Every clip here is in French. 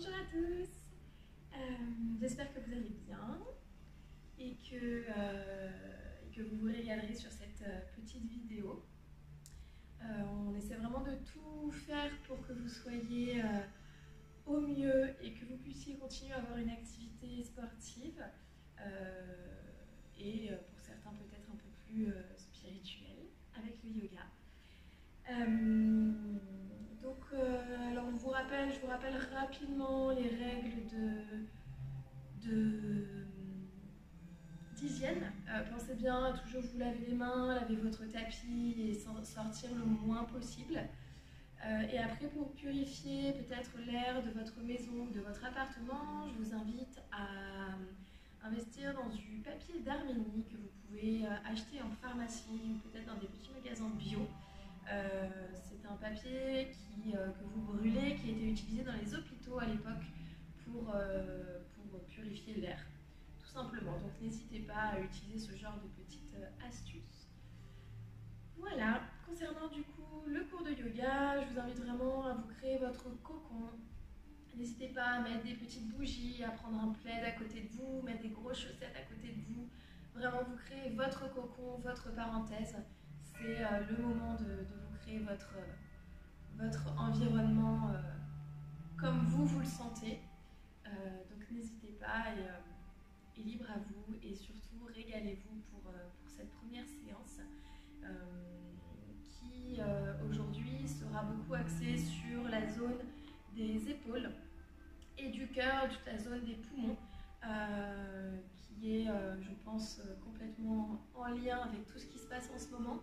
Bonjour à tous, j'espère que vous allez bien et que vous vous régalerez sur cette petite vidéo. On essaie vraiment de tout faire pour que vous soyez au mieux et que vous puissiez continuer à avoir une activité sportive et pour certains peut-être un peu plus spirituelle avec le yoga. Alors je vous rappelle rapidement les règles d'hygiène. Pensez bien à toujours vous laver les mains, laver votre tapis et sortir le moins possible. Et après, pour purifier peut-être l'air de votre maison ou de votre appartement, je vous invite à investir dans du papier d'Arménie que vous pouvez acheter en pharmacie ou peut-être dans des petits magasins bio. C'est un papier que vous brûlez, qui a été utilisé dans les hôpitaux à l'époque pour purifier l'air, tout simplement. Donc n'hésitez pas à utiliser ce genre de petites astuces. Voilà, concernant du coup le cours de yoga, je vous invite vraiment à vous créer votre cocon. N'hésitez pas à mettre des petites bougies, à prendre un plaid à côté de vous, mettre des grosses chaussettes à côté de vous. Vraiment vous créez votre cocon, votre parenthèse. C'est le moment de vous créer votre environnement comme vous le sentez. Donc n'hésitez pas et libre à vous et surtout régalez-vous pour cette première séance qui aujourd'hui sera beaucoup axée sur la zone des épaules et du cœur, toute la zone des poumons qui est je pense complètement en lien avec tout ce qui se passe en ce moment.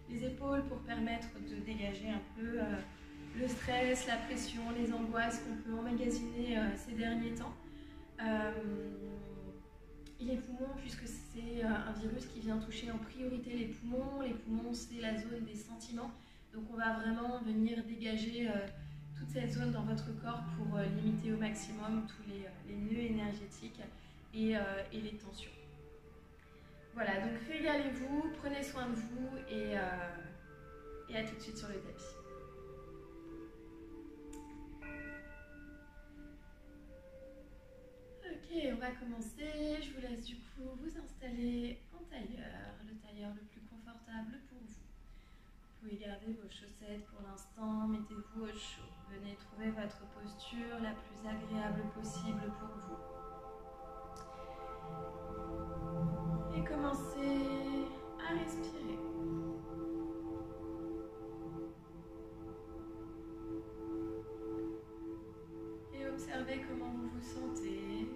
Les épaules pour permettre de dégager un peu le stress, la pression, les angoisses qu'on peut emmagasiner ces derniers temps. Et les poumons, puisque c'est un virus qui vient toucher en priorité les poumons. Les poumons, c'est la zone des sentiments. Donc on va vraiment venir dégager toute cette zone dans votre corps pour limiter au maximum tous les nœuds énergétiques et les tensions. Voilà, donc régalez-vous, prenez soin de vous et à tout de suite sur le tapis. Ok, on va commencer. Je vous laisse du coup vous installer en tailleur, le tailleur le plus confortable pour vous. Vous pouvez garder vos chaussettes pour l'instant, mettez-vous au chaud. Venez trouver votre posture la plus agréable possible pour vous. Et commencez à respirer. Et observez comment vous vous sentez.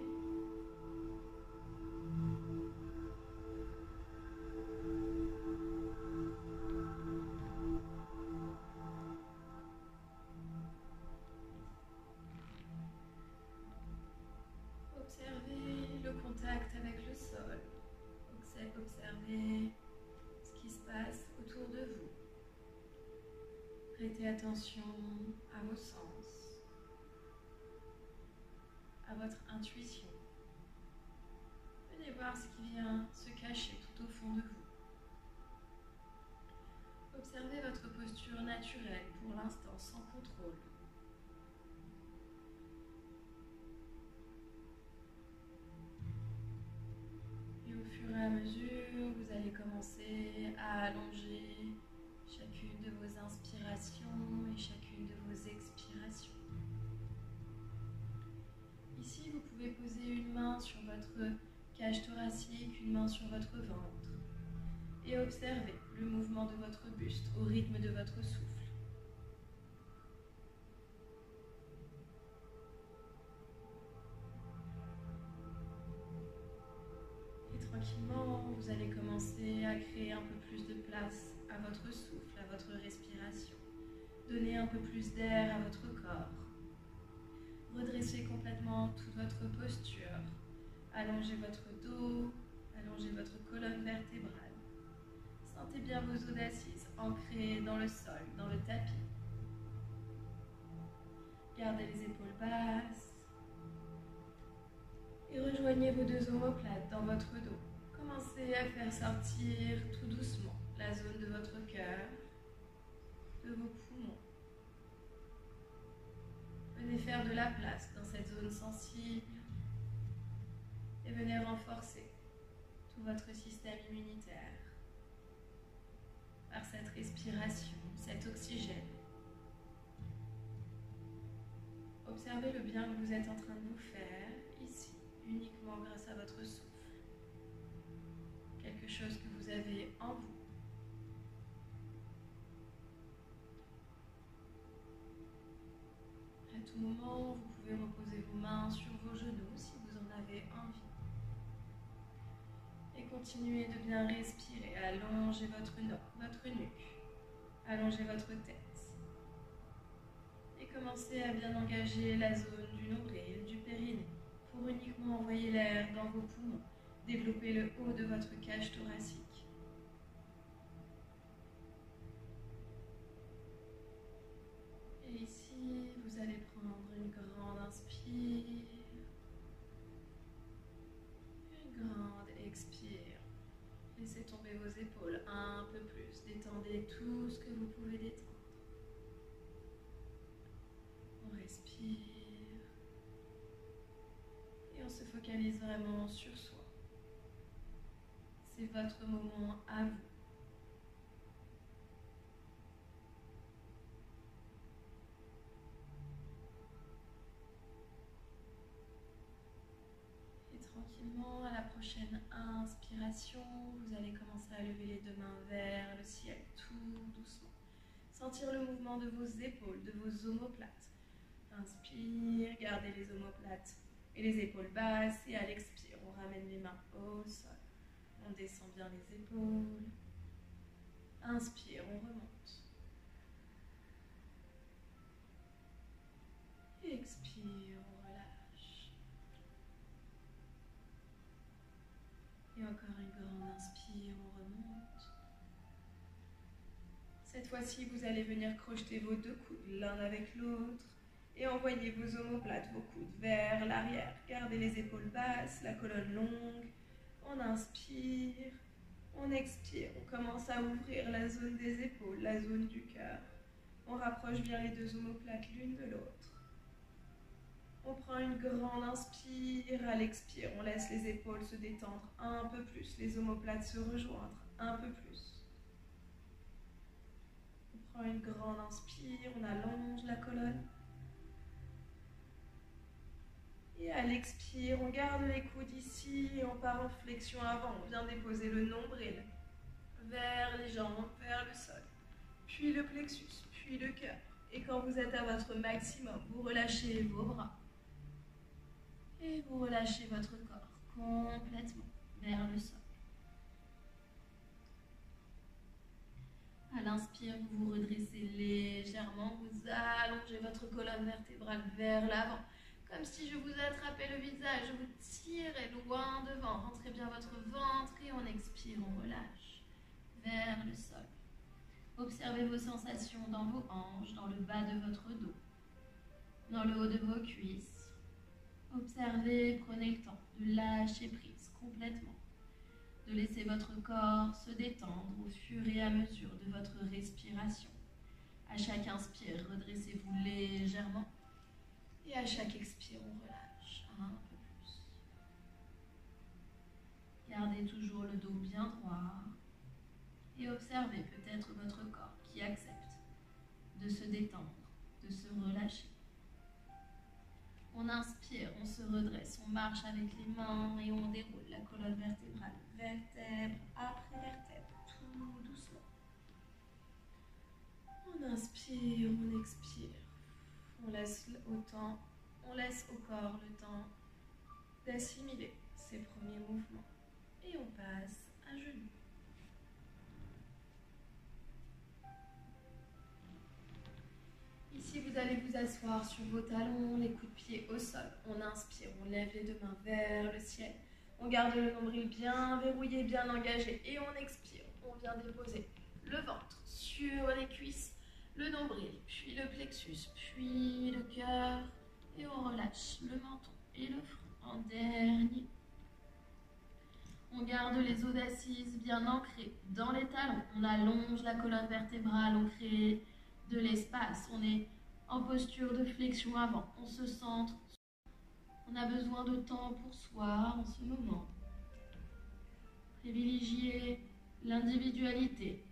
Observez le contact avec le sol. Observez ce qui se passe autour de vous. Prêtez attention à vos sens, à votre intuition. Venez voir ce qui vient se cacher tout au fond de vous. Observez votre posture naturelle pour l'instant sans contrôle. Et au fur et à mesure, vous allez commencer à allonger chacune de vos inspirations et chacune de vos expirations. Ici, vous pouvez poser une main sur votre cage thoracique, une main sur votre ventre et observer le mouvement de votre buste au rythme de votre souffle. Et tranquillement, vous allez commencer à créer un peu plus de place à votre souffle, à votre respiration. Donnez un peu plus d'air à votre corps. Redressez complètement toute votre posture. Allongez votre dos, allongez votre colonne vertébrale. Sentez bien vos os d'assises ancrés dans le sol, dans le tapis. Gardez les épaules basses. Et rejoignez vos deux omoplates dans votre dos. Commencez à faire sortir tout doucement la zone de votre cœur, de vos poumons. Venez faire de la place dans cette zone sensible et venez renforcer tout votre système immunitaire par cette respiration, cet oxygène. Observez le bien que vous êtes en train de vous faire ici, uniquement grâce à votre souffle. Quelque chose que vous avez en vous. À tout moment, vous pouvez reposer vos mains sur vos genoux si vous en avez envie. Et continuez de bien respirer. Allongez votre nuque. Allongez votre tête. Et commencez à bien engager la zone du nombril, du périnée, pour uniquement envoyer l'air dans vos poumons. Développer le haut de votre cage thoracique. Et ici, vous allez prendre une grande inspire, une grande expire. Laissez tomber vos épaules un peu plus. Détendez tout ce que vous pouvez détendre. On respire et on se focalise vraiment sur soi. C'est votre moment à vous. Et tranquillement, à la prochaine inspiration, vous allez commencer à lever les deux mains vers le ciel, tout doucement. Sentir le mouvement de vos épaules, de vos omoplates. Inspire, gardez les omoplates et les épaules basses. Et à l'expire, on ramène les mains au sol. On descend bien les épaules. Inspire, on remonte. Et expire, on relâche. Et encore une grande inspire, on remonte. Cette fois-ci, vous allez venir crocheter vos deux coudes l'un avec l'autre et envoyer vos omoplates, vos coudes vers l'arrière. Gardez les épaules basses, la colonne longue. On inspire, on expire. On commence à ouvrir la zone des épaules, la zone du cœur. On rapproche bien les deux omoplates l'une de l'autre. On prend une grande inspire, à l'expire, on laisse les épaules se détendre un peu plus, les omoplates se rejoindre un peu plus. On prend une grande inspire, on allonge la colonne. Et à l'expire, on garde les coudes ici et on part en flexion avant. On vient déposer le nombril vers les jambes, vers le sol, puis le plexus, puis le cœur. Et quand vous êtes à votre maximum, vous relâchez vos bras. Et vous relâchez votre corps complètement vers le sol. À l'inspire, vous vous redressez légèrement, vous allongez votre colonne vertébrale vers l'avant. Comme si je vous attrapais le visage, je vous tirais loin devant. Rentrez bien votre ventre et on expire, on relâche vers le sol. Observez vos sensations dans vos hanches, dans le bas de votre dos, dans le haut de vos cuisses. Observez, prenez le temps de lâcher prise complètement, de laisser votre corps se détendre au fur et à mesure de votre respiration. À chaque inspire, redressez-vous légèrement. Et à chaque expire, on relâche un peu plus. Gardez toujours le dos bien droit. Et observez peut-être votre corps qui accepte de se détendre, de se relâcher. On inspire, on se redresse, on marche avec les mains et on déroule la colonne vertébrale, vertèbre après vertèbre, tout doucement. On inspire, on expire. On laisse au corps le temps d'assimiler ces premiers mouvements. Et on passe à genoux. Ici, vous allez vous asseoir sur vos talons, les coups de pied au sol. On inspire, on lève les deux mains vers le ciel. On garde le nombril bien verrouillé, bien engagé. Et on expire, on vient déposer le ventre sur les cuisses, le nombril, puis le plexus, puis le cœur. Et on relâche le menton et le front en dernier. On garde les os d'assises bien ancrés dans les talons. On allonge la colonne vertébrale, on crée de l'espace. On est en posture de flexion avant. On se centre On a besoin de temps pour soi en ce moment. Privilégiez l'individualité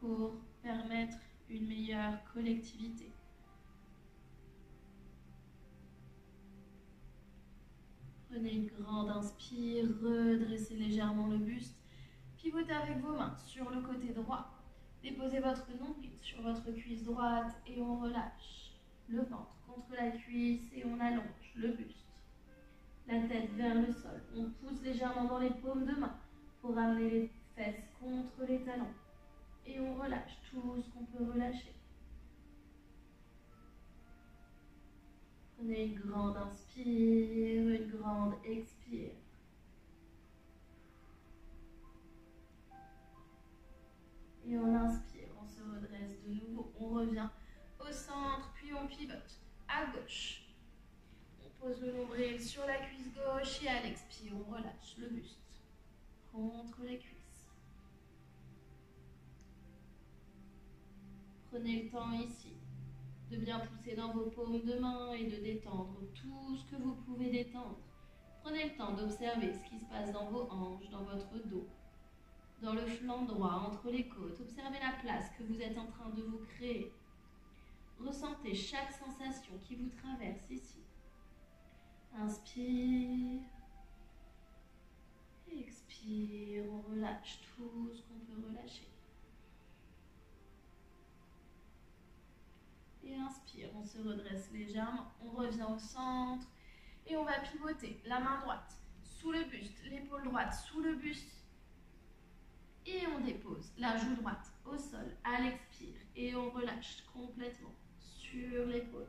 pour permettre une meilleure collectivité. Prenez une grande inspire, redressez légèrement le buste, pivotez avec vos mains sur le côté droit. Déposez votre nombril sur votre cuisse droite et on relâche le ventre contre la cuisse et on allonge le buste. La tête vers le sol. On pousse légèrement dans les paumes de main pour ramener les fesses contre les talons. Et on relâche tout ce qu'on peut relâcher. Prenez une grande inspire, une grande expire. Et on inspire, on se redresse de nouveau. On revient au centre, puis on pivote à gauche. On pose le nombril sur la cuisse gauche et à l'expire, on relâche le buste contre les cuisses. Prenez le temps ici de bien pousser dans vos paumes de main et de détendre tout ce que vous pouvez détendre. Prenez le temps d'observer ce qui se passe dans vos hanches, dans votre dos, dans le flanc droit, entre les côtes. Observez la place que vous êtes en train de vous créer. Ressentez chaque sensation qui vous traverse ici. Inspire. Expire. On relâche tout ce qu'on peut relâcher. Et inspire, on se redresse légèrement. On revient au centre et on va pivoter la main droite sous le buste, l'épaule droite sous le buste. Et on dépose la joue droite au sol à l'expire et on relâche complètement sur l'épaule.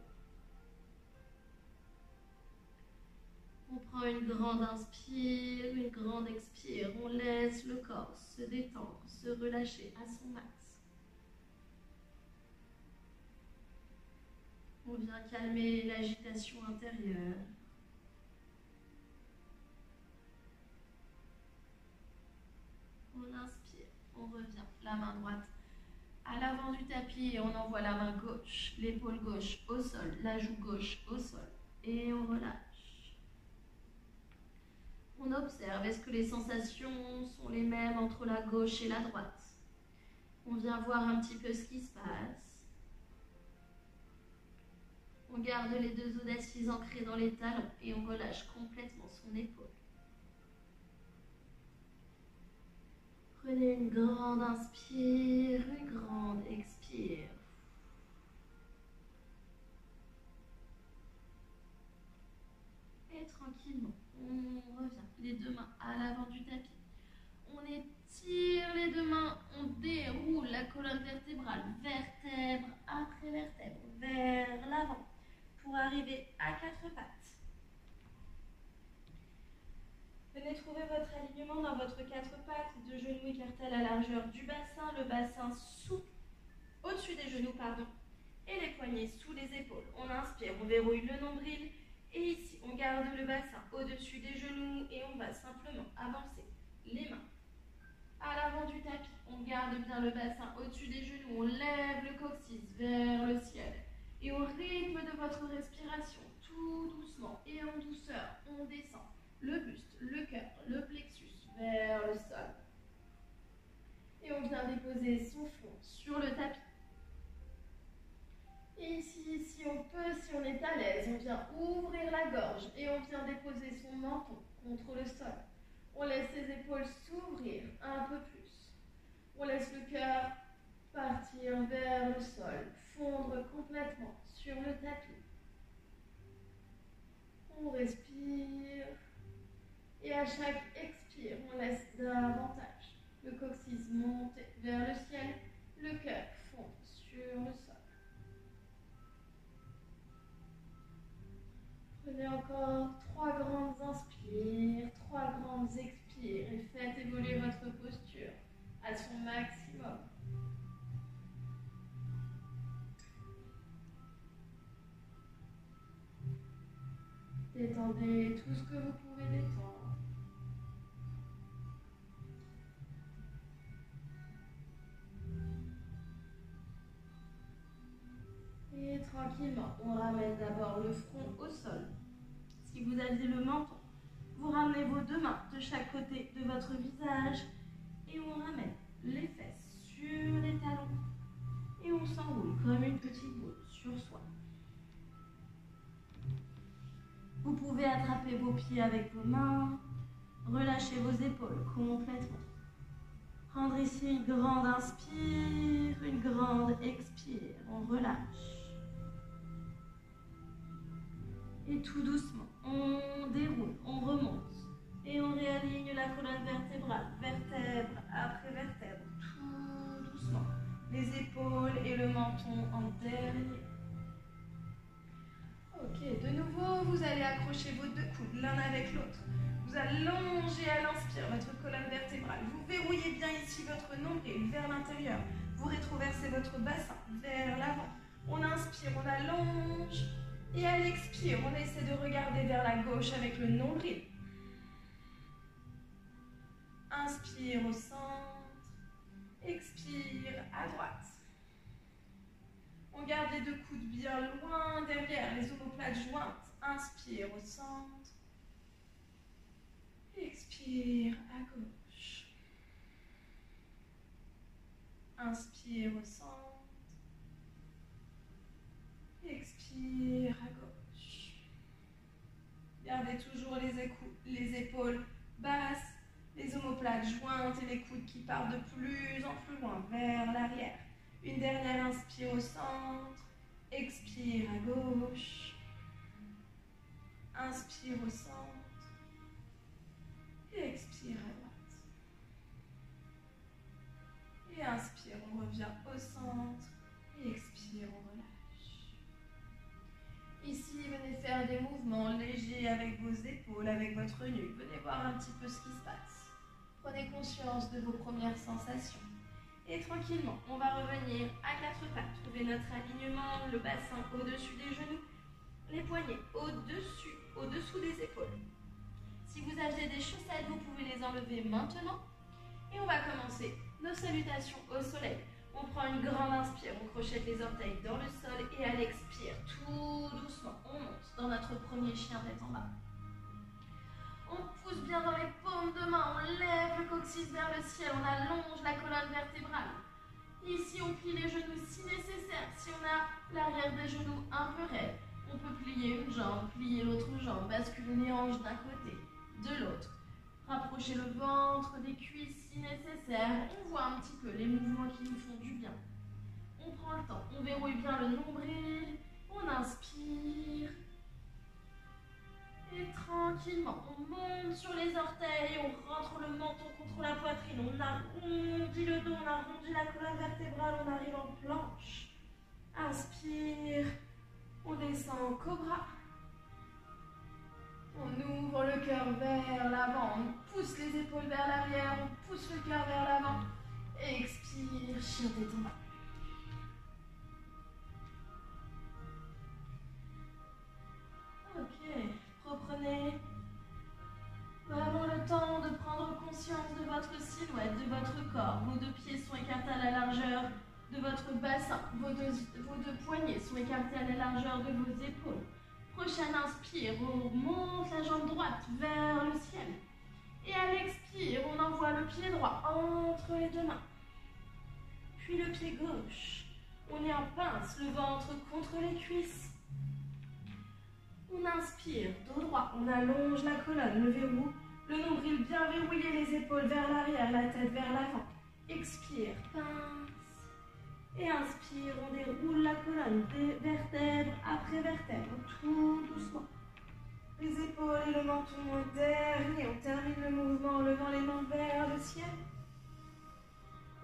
On prend une grande inspire, une grande expire. On laisse le corps se détendre, se relâcher à son max. On vient calmer l'agitation intérieure. On inspire, on revient, la main droite à l'avant du tapis et on envoie la main gauche, l'épaule gauche au sol, la joue gauche au sol et on relâche. On observe, est-ce que les sensations sont les mêmes entre la gauche et la droite? On vient voir un petit peu ce qui se passe. On garde les deux os d'assises ancrés dans les talons et on relâche complètement son épaule. Prenez une grande inspire, une grande expire. Et tranquillement, on revient les deux mains à l'avant du tapis. On étire les deux mains, on déroule la colonne vertébrale, vertèbre après vertèbre, vers l'avant, pour arriver à quatre pattes. Venez trouver votre alignement dans votre quatre pattes, deux genoux écartés à la largeur du bassin, le bassin au-dessus des genoux, et les poignets sous les épaules. On inspire, on verrouille le nombril, et ici, on garde le bassin au-dessus des genoux, et on va simplement avancer les mains à l'avant du tapis. On garde bien le bassin au-dessus des genoux, on lève le coccyx vers le ciel. Et au rythme de votre respiration, tout doucement et en douceur, on descend le buste, le cœur, le plexus vers le sol. Et on vient déposer son front sur le tapis. Et ici, si on peut, si on est à l'aise, on vient ouvrir la gorge et on vient déposer son menton contre le sol. On laisse ses épaules s'ouvrir un peu plus. On laisse le cœur partir vers le sol, fondre complètement sur le tapis. On respire et à chaque expire, on laisse davantage le coccyx monter vers le ciel, le cœur fondre sur le sol. Prenez encore 3 grandes inspires, 3 grandes expires et faites évoluer votre posture à son maximum. Détendez tout ce que vous pouvez détendre. Et tranquillement. tranquillement, on ramène d'abord le front au sol. Si vous aviez le menton, vous ramenez vos deux mains de chaque côté de votre visage et on ramène les fesses sur les talons et on s'enroule comme une petite boule sur soi. Vous pouvez attraper vos pieds avec vos mains, relâcher vos épaules complètement. Prendre ici une grande inspire, une grande expire, on relâche. Et tout doucement, on déroule, on remonte et on réaligne la colonne vertébrale, vertèbre après vertèbre, tout doucement. Les épaules et le menton en dernier. Ok, de nouveau, vous allez accrocher vos deux coudes l'un avec l'autre. Vous allongez à l'inspire votre colonne vertébrale. Vous verrouillez bien ici votre nombril vers l'intérieur. Vous rétroversez votre bassin vers l'avant. On inspire, on allonge. Et à l'expire, on essaie de regarder vers la gauche avec le nombril. Inspire au centre. Expire à droite. On garde les deux coudes bien loin derrière, les omoplates jointes. Inspire au centre. Expire à gauche. Inspire au centre. Expire à gauche. Gardez toujours les épaules basses, les omoplates jointes et les coudes qui partent de plus en plus loin vers l'arrière. Une dernière inspire au centre. Expire à gauche. Inspire au centre. Et expire à droite. Et inspire, on revient au centre. Et expire, on relâche. Ici, venez faire des mouvements légers avec vos épaules, avec votre nuque. Venez voir un petit peu ce qui se passe. Prenez conscience de vos premières sensations. Et tranquillement, on va revenir à quatre pattes. Trouvez notre alignement, le bassin au-dessus des genoux, les poignets au-dessous des épaules. Si vous aviez des chaussettes, vous pouvez les enlever maintenant. Et on va commencer nos salutations au soleil. On prend une grande inspire, on crochette les orteils dans le sol et à l'expire, tout doucement, on monte dans notre premier chien tête en bas. On pousse bien dans les paumes de main, on lève le coccyx vers le ciel, on allonge la colonne vertébrale. Ici, on plie les genoux si nécessaire. Si on a l'arrière des genoux un peu raide, on peut plier une jambe, plier l'autre jambe, basculer les hanches d'un côté, de l'autre. Rapprocher le ventre des cuisses si nécessaire. On voit un petit peu les mouvements qui nous font du bien. On prend le temps, on verrouille bien le nombril, on inspire. Et tranquillement, on monte sur les orteils, on rentre le menton contre la poitrine, on arrondit le dos, on arrondit la colonne vertébrale, on arrive en planche. Inspire, on descend en cobra. On ouvre le cœur vers l'avant, on pousse les épaules vers l'arrière, on pousse le cœur vers l'avant. Expire, chien tête en bas. Ok, reprenez vraiment le temps de prendre conscience de votre silhouette, de votre corps. Vos deux pieds sont écartés à la largeur de votre bassin. Vos deux poignets sont écartés à la largeur de vos épaules. Prochaine inspire, on monte la jambe droite vers le ciel. Et à l'expire, on envoie le pied droit entre les deux mains. Puis le pied gauche. On est en pince, le ventre contre les cuisses. On inspire, dos droit, on allonge la colonne, le verrou, le nombril bien verrouillé, les épaules vers l'arrière, la tête vers l'avant. Expire, pince. Et inspire, on déroule la colonne, vertèbre après vertèbre, tout doucement. Les épaules et le menton en dernier. On termine le mouvement en levant les mains vers le ciel.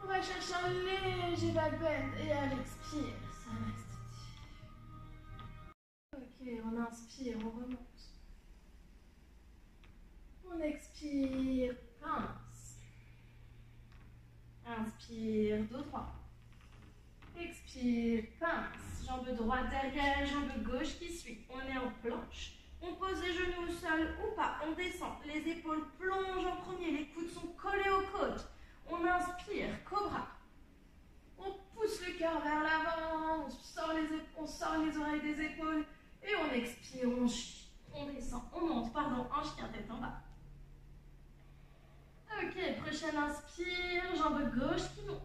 On va chercher un léger back bend et à l'expire, ça reste. Ok, on inspire, on remonte. On expire, pince. Inspire, dos droit. Expire, pince. Jambe droite derrière, jambe gauche qui suit. On est en planche. On pose les genoux au sol ou pas. On descend. Les épaules plongent en premier. Les coudes sont collés aux côtes. On inspire, cobra. On pousse le cœur vers l'avant, on sort les oreilles des épaules et on expire, on descend, on monte, en chien tête en bas. Ok, prochaine inspire, jambe gauche qui monte.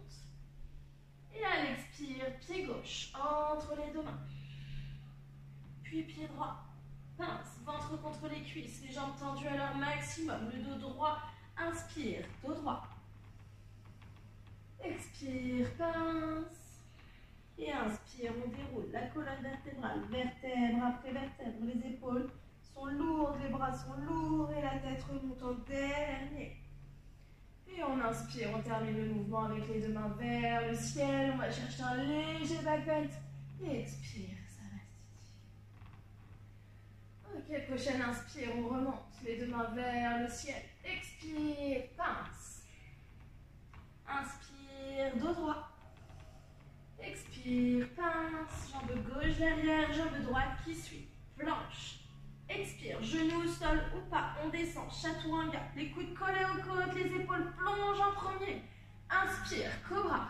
Et à l'expire, pied gauche entre les deux mains. Puis pied droit. Pince, ventre contre les cuisses, les jambes tendues à leur maximum, le dos droit. Inspire, dos droit. Expire, pince. Et inspire, on déroule la colonne vertébrale, vertèbre après vertèbre. Les épaules sont lourdes, les bras sont lourds et la tête remonte en dernier. Et on inspire, on termine le mouvement avec les deux mains vers le ciel. On va chercher un léger back bend. Et expire, ça reste ici. Ok, prochaine inspire, on remonte. Les deux mains vers le ciel. Expire, pince. Inspire, dos droit. Expire, pince. Jambe gauche derrière, jambe droite qui suit. Planche. Expire, genou, sol ou pas, on descend, chaturanga, les coudes collés aux côtes, les épaules plongent en premier. Inspire, cobra.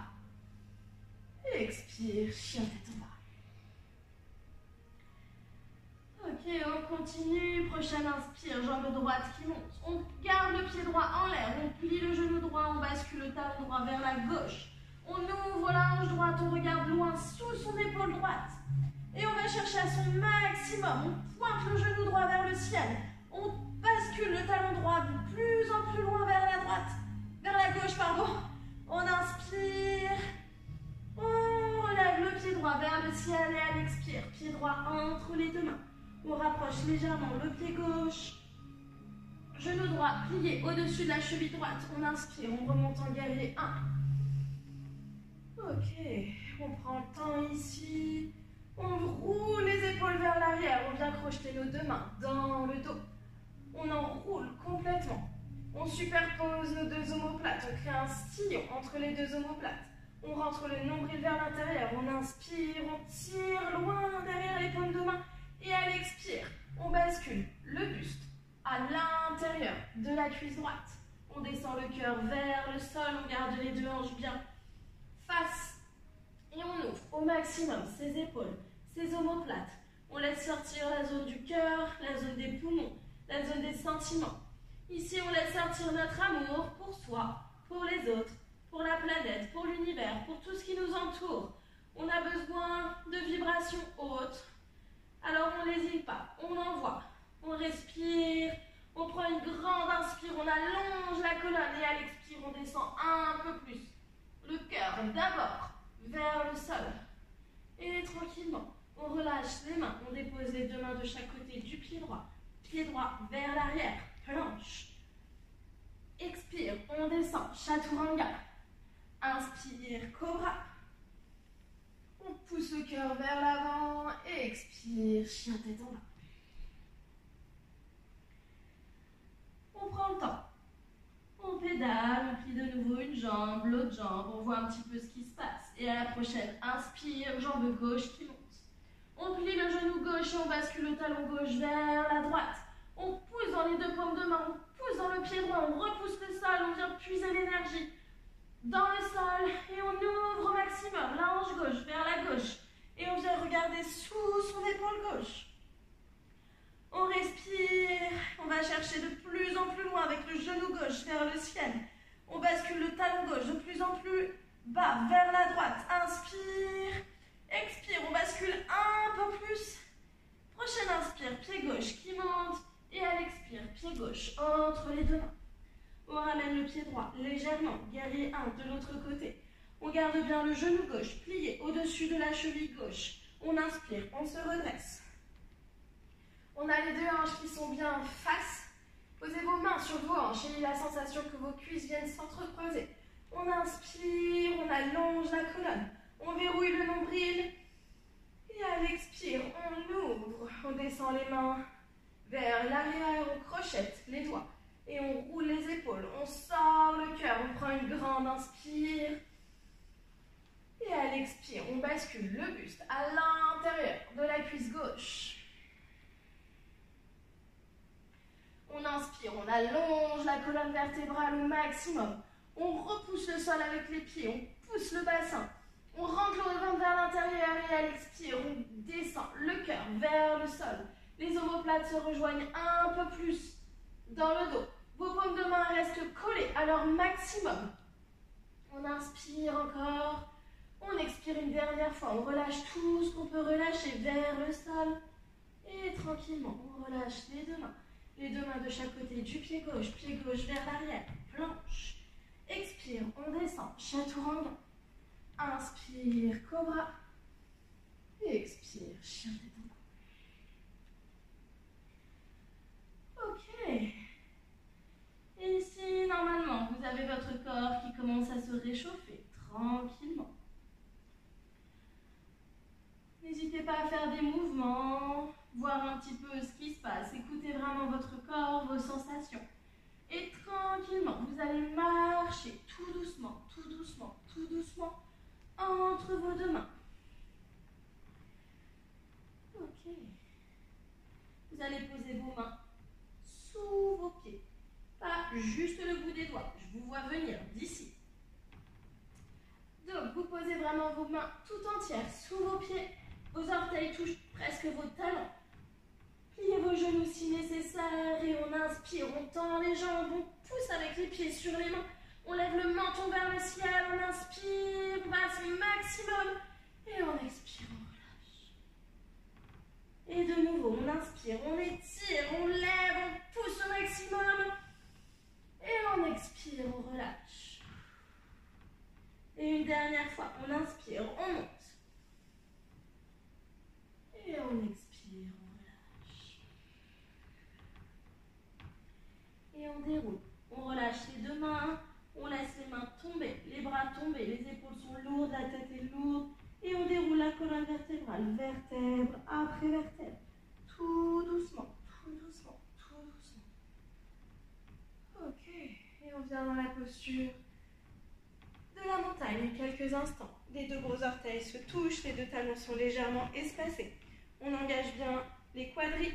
Expire, chien tête en bas. Ok, on continue, prochaine inspire, jambe droite qui monte. On garde le pied droit en l'air, on plie le genou droit, on bascule le talon droit vers la gauche. On ouvre la hanche droite, on regarde loin sous son épaule droite. Et on va chercher à son maximum. On pointe le genou droit vers le ciel. On bascule le talon droit de plus en plus loin vers la droite. Vers la gauche, pardon. On inspire. On relève le pied droit vers le ciel et à l'expire. Pied droit entre les deux mains. On rapproche légèrement le pied gauche. Genou droit plié au-dessus de la cheville droite. On inspire, on remonte en guerrier 1. Ok, on prend le temps ici. On roule les épaules vers l'arrière, on vient crocheter nos deux mains dans le dos. On enroule complètement. On superpose nos deux omoplates, on crée un sillon entre les deux omoplates. On rentre le nombril vers l'intérieur, on inspire, on tire loin derrière les paumes de main. Et à l'expire, on bascule le buste à l'intérieur de la cuisse droite. On descend le cœur vers le sol, on garde les deux hanches bien face. Et on ouvre au maximum ses épaules, ses omoplates. On laisse sortir la zone du cœur, la zone des poumons, la zone des sentiments. Ici, on laisse sortir notre amour pour soi, pour les autres, pour la planète, pour l'univers, pour tout ce qui nous entoure. On a besoin de vibrations hautes. Alors, on n'hésite pas, on envoie, on respire, on prend une grande inspire, on allonge la colonne et à l'expire, on descend un peu plus. Le cœur d'abord vers le sol. Et tranquillement, on relâche les mains, on dépose les deux mains de chaque côté du pied droit vers l'arrière, planche. Expire, on descend, chaturanga. Inspire, cobra. On pousse le cœur vers l'avant et expire, chien tête en bas. On prend le temps. On pédale, on plie de nouveau une jambe, l'autre jambe, on voit un petit peu ce qui se passe. Et à la prochaine, inspire, jambe gauche qui monte. On plie le genou gauche et on bascule le talon gauche vers la droite. On pousse dans les deux paumes de main, on pousse dans le pied droit, on repousse le sol, on vient puiser l'énergie dans le sol et on ouvre au maximum la hanche gauche vers la gauche. Et on vient regarder sous son épaule gauche. On respire, on va chercher de plus en plus loin avec le genou gauche vers le ciel. On bascule le talon gauche de plus en plus bas vers la droite. Inspire, expire, on bascule un peu plus. Prochaine inspire, pied gauche qui monte. Et à l'expire, pied gauche entre les deux mains. On ramène le pied droit légèrement, guerrier 1 de l'autre côté. On garde bien le genou gauche plié au-dessus de la cheville gauche. On inspire, on se redresse. On a les deux hanches qui sont bien face. Posez vos mains sur vos hanches et la sensation que vos cuisses viennent s'entrecreuser. On inspire, on allonge la colonne. On verrouille le nombril. Et à l'expire, on ouvre. On descend les mains vers l'arrière, on crochette les doigts. Et on roule les épaules. On sort le cœur, on prend une grande inspire. Et à l'expire, on bascule le buste à l'intérieur de la cuisse gauche. On inspire, on allonge la colonne vertébrale au maximum. On repousse le sol avec les pieds, on pousse le bassin. On rentre le ventre vers l'intérieur et à l'expire, on descend le cœur vers le sol. Les omoplates se rejoignent un peu plus dans le dos. Vos paumes de main restent collées à leur maximum. On inspire encore. On expire une dernière fois. On relâche tout ce qu'on peut relâcher vers le sol. Et tranquillement, on relâche les deux mains. Les deux mains de chaque côté du pied gauche vers l'arrière. Planche. Expire, on descend. Chaturanga. Inspire, cobra. Expire, chien tête en cou. Ok. Et ici, normalement, vous avez votre corps qui commence à se réchauffer tranquillement. N'hésitez pas à faire des mouvements, voir un petit peu ce qui se passe. Écoutez vraiment votre corps, vos sensations. Et tranquillement, vous allez marcher tout doucement, entre vos deux mains. Ok. Vous allez poser vos mains sous vos pieds. Pas juste le bout des doigts. Je vous vois venir d'ici. Donc, vous posez vraiment vos mains tout entières sous vos pieds. Vos orteils touchent presque vos talons. Pliez vos genoux si nécessaire et on inspire, on tend les jambes, on pousse avec les pieds sur les mains. On lève le menton vers le ciel, on inspire, on passe au maximum et on expire, on relâche. Et de nouveau, on inspire, on étire, on lève, on pousse au maximum et on expire, on relâche. Et une dernière fois, on inspire, on monte. Et on expire, on relâche. Et on déroule. On relâche les deux mains, on laisse les mains tomber, les bras tomber, les épaules sont lourdes, la tête est lourde. Et on déroule la colonne vertébrale, vertèbre après vertèbre. Tout doucement, tout doucement, tout doucement. Ok, et on vient dans la posture de la montagne, quelques instants. Les deux gros orteils se touchent, les deux talons sont légèrement espacés. On engage bien les quadris.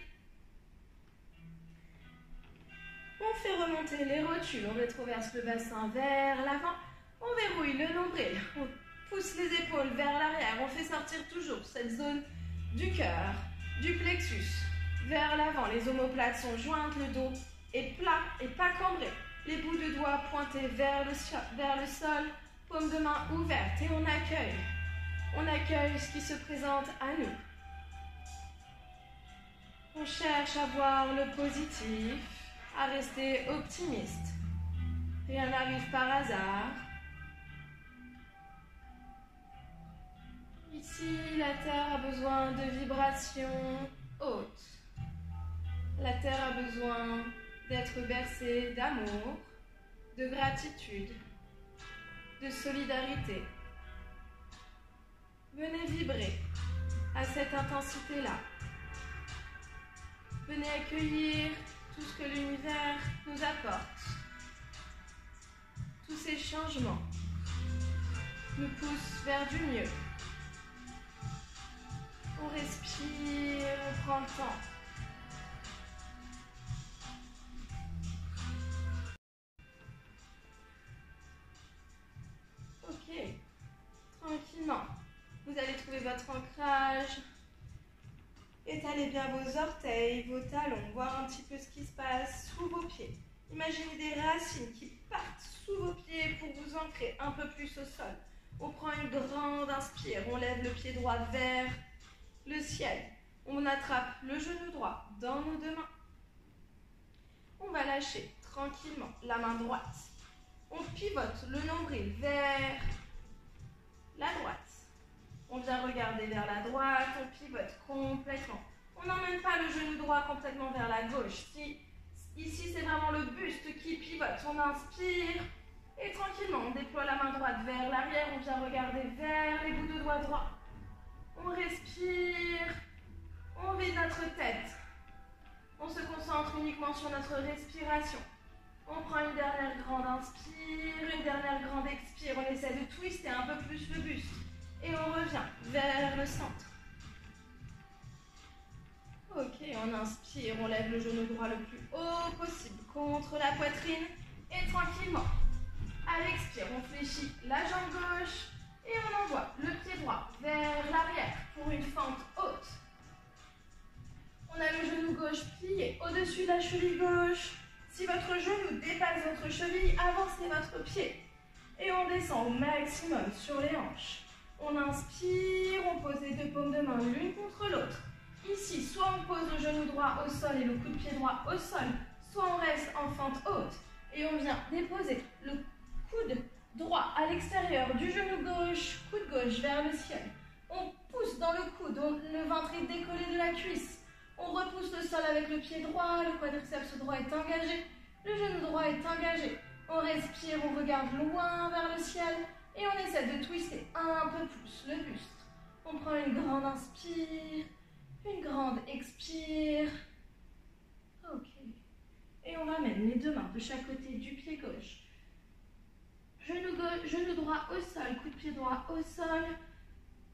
On fait remonter les rotules, on rétroverse le bassin vers l'avant. On verrouille le nombril, on pousse les épaules vers l'arrière. On fait sortir toujours cette zone du cœur, du plexus, vers l'avant. Les omoplates sont jointes, le dos est plat et pas cambré. Les bouts de doigts pointés vers le sol, paume de main ouverte et on accueille ce qui se présente à nous. On cherche à voir le positif, à rester optimiste. Rien n'arrive par hasard. Ici, la Terre a besoin de vibrations hautes. La Terre a besoin d'être bercée d'amour, de gratitude, de solidarité. Venez vibrer à cette intensité-là. Venez accueillir tout ce que l'univers nous apporte. Tous ces changements nous poussent vers du mieux. On respire, on prend le temps. Ok, tranquillement. Vous allez trouver votre ancrage. Étalez bien vos orteils, vos talons, voir un petit peu ce qui se passe sous vos pieds. Imaginez des racines qui partent sous vos pieds pour vous ancrer un peu plus au sol. On prend une grande inspire, on lève le pied droit vers le ciel. On attrape le genou droit dans nos deux mains. On va lâcher tranquillement la main droite. On pivote le nombril vers la droite. On vient regarder vers la droite, on pivote complètement. On n'emmène pas le genou droit complètement vers la gauche. Ici, c'est vraiment le buste qui pivote. On inspire et tranquillement, on déploie la main droite vers l'arrière. On vient regarder vers les bouts de doigts droits. On respire, on vide notre tête. On se concentre uniquement sur notre respiration. On prend une dernière grande inspire, une dernière grande expire. On essaie de twister un peu plus le buste. Et on revient vers le centre. Ok, on inspire, on lève le genou droit le plus haut possible contre la poitrine. Et tranquillement, à l'expire, on fléchit la jambe gauche Et on envoie le pied droit vers l'arrière pour une fente haute. On a le genou gauche plié au-dessus de la cheville gauche. Si votre genou dépasse votre cheville, avancez votre pied. Et on descend au maximum sur les hanches. On inspire, on pose les deux paumes de main l'une contre l'autre. Ici, soit on pose le genou droit au sol et le coup de pied droit au sol, soit on reste en fente haute. Et on vient déposer le coude droit à l'extérieur du genou gauche, coude gauche vers le ciel. On pousse dans le coude, le ventre est décollé de la cuisse. On repousse le sol avec le pied droit, le quadriceps droit est engagé, le genou droit est engagé. On respire, on regarde loin vers le ciel et on essaie de twister un peu plus le buste. On prend une grande inspire, une grande expire. Ok. Et on ramène les deux mains de chaque côté du pied gauche. Genou droit au sol, coup de pied droit au sol.